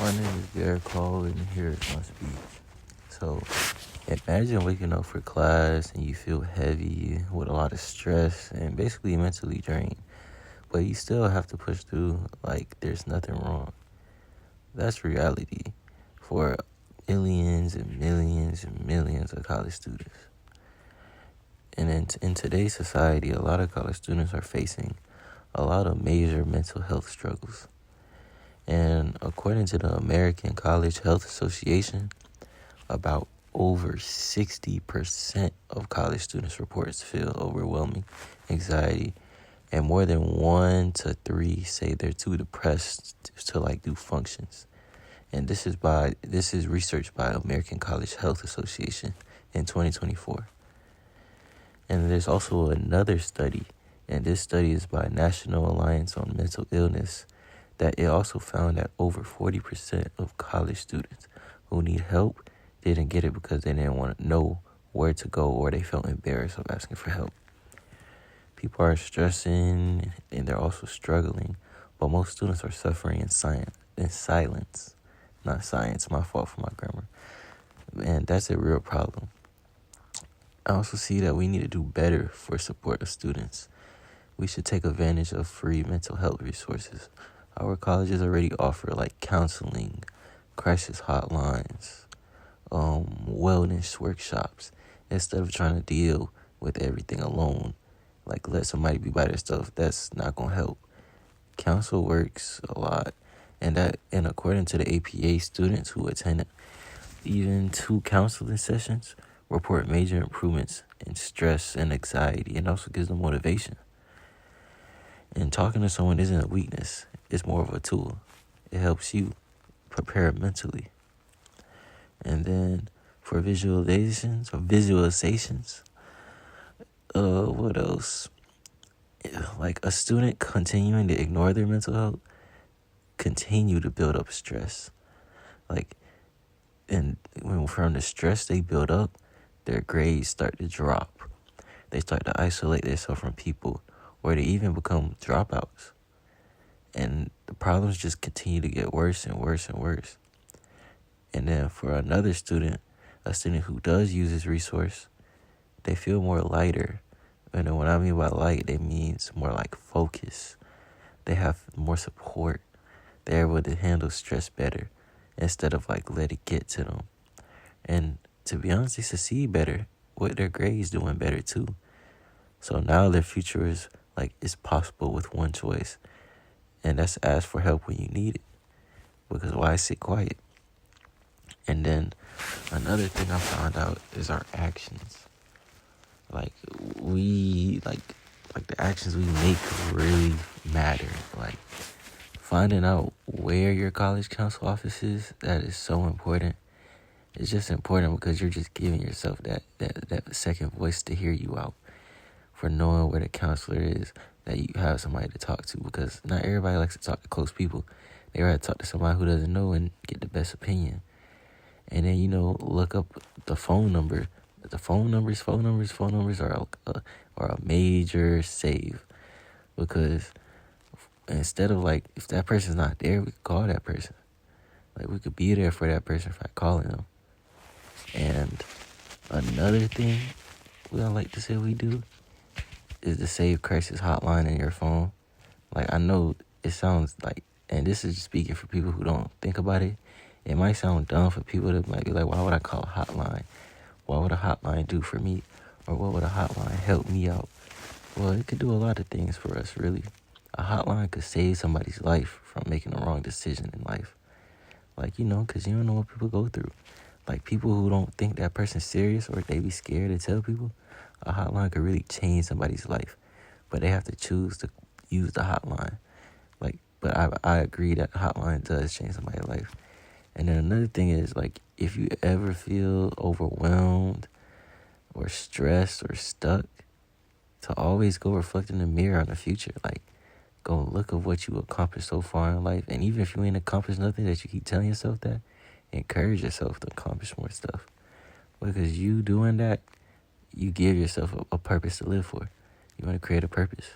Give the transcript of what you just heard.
My name is Garrett Cole, and here is my speech. So, imagine waking up for class and you feel heavy with a lot of stress and basically mentally drained, but you still have to push through like there's nothing wrong. That's reality for millions and millions and millions of college students. And in today's society, a lot of college students are facing a lot of major mental health struggles. And according to the American College Health Association, about over 60% of college students reports feel overwhelming anxiety, and more than 1 to 3 say they're too depressed to do functions. And this is research by American College Health Association in 2024. And there's also another study, and this study is by National Alliance on Mental Illness, that it also found that over 40% of college students who need help didn't get it because they didn't want to know where to go, or they felt embarrassed of asking for help. People are stressing and they're also struggling, but most students are suffering in silence. Not science, my fault for my grammar. And that's a real problem. I also see that we need to do better for support of students. We should take advantage of free mental health resources. Our colleges already offer counseling, crisis hotlines, wellness workshops, instead of trying to deal with everything alone. Let somebody be by their stuff. That's not gonna help. Counsel works a lot, and according to the APA, students who attend even 2 counseling sessions report major improvements in stress and anxiety, and also gives them motivation. And talking to someone isn't a weakness. It's more of a tool. It helps you prepare mentally. And then for visualizations, what else? A student continuing to ignore their mental health continue to build up stress. And when from the stress they build up, their grades start to drop. They start to isolate themselves from people, or they even become dropouts. And the problems just continue to get worse and worse and worse. And then for another student, a student who does use this resource, they feel more lighter. And then what I mean by light, it means more focus. They have more support. They're able to handle stress better instead of let it get to them. And to be honest, they succeed better with their grades doing better too. So now their future is possible with one choice, and that's ask for help when you need it. Because why sit quiet? And then another thing I found out is our actions. The actions we make really matter. Finding out where your college council office is, that is so important. It's just important because you're just giving yourself that second voice to hear you out, for knowing where the counselor is, that you have somebody to talk to, because not everybody likes to talk to close people. They rather talk to somebody who doesn't know and get the best opinion. And then, look up the phone number. The phone numbers are a major save, because instead of if that person's not there, we could call that person. We could be there for that person by calling them. And another thing I like to say we do is the Save Crisis hotline in your phone. I know it sounds and this is just speaking for people who don't think about it. It might sound dumb for people that might be why would I call a hotline? What would a hotline do for me? Or what would a hotline help me out? Well, it could do a lot of things for us, really. A hotline could save somebody's life from making the wrong decision in life. Because you don't know what people go through. People who don't think that person's serious, or they be scared to tell people, a hotline could really change somebody's life. But they have to choose to use the hotline. But I agree that the hotline does change somebody's life. And then another thing is, if you ever feel overwhelmed or stressed or stuck, to always go reflect in the mirror on the future. Go look at what you accomplished so far in life. And even if you ain't accomplished nothing, that you keep telling yourself that, encourage yourself to accomplish more stuff. Because you doing that, you give yourself a purpose to live for. You want to create a purpose.